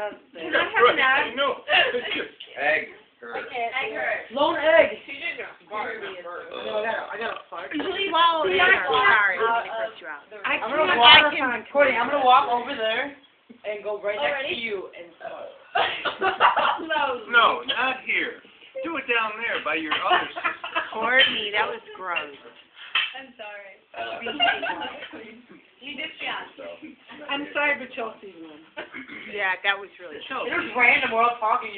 does say. Can I have an egg? No. Egg. Hurt. Egg hurt. Lone egg. I got a fart. Swallow it. Sorry, I'm gonna gross you out. I'm gonna walk. Cody, I'm gonna walk over there and go right next Already? to you and. No, not here. Do it down there by your other sister. Courtney, that was gross. I'm sorry. You did, yeah. I'm sorry, but Chelsea's one. Yeah, that was really. It was random. We're all talking.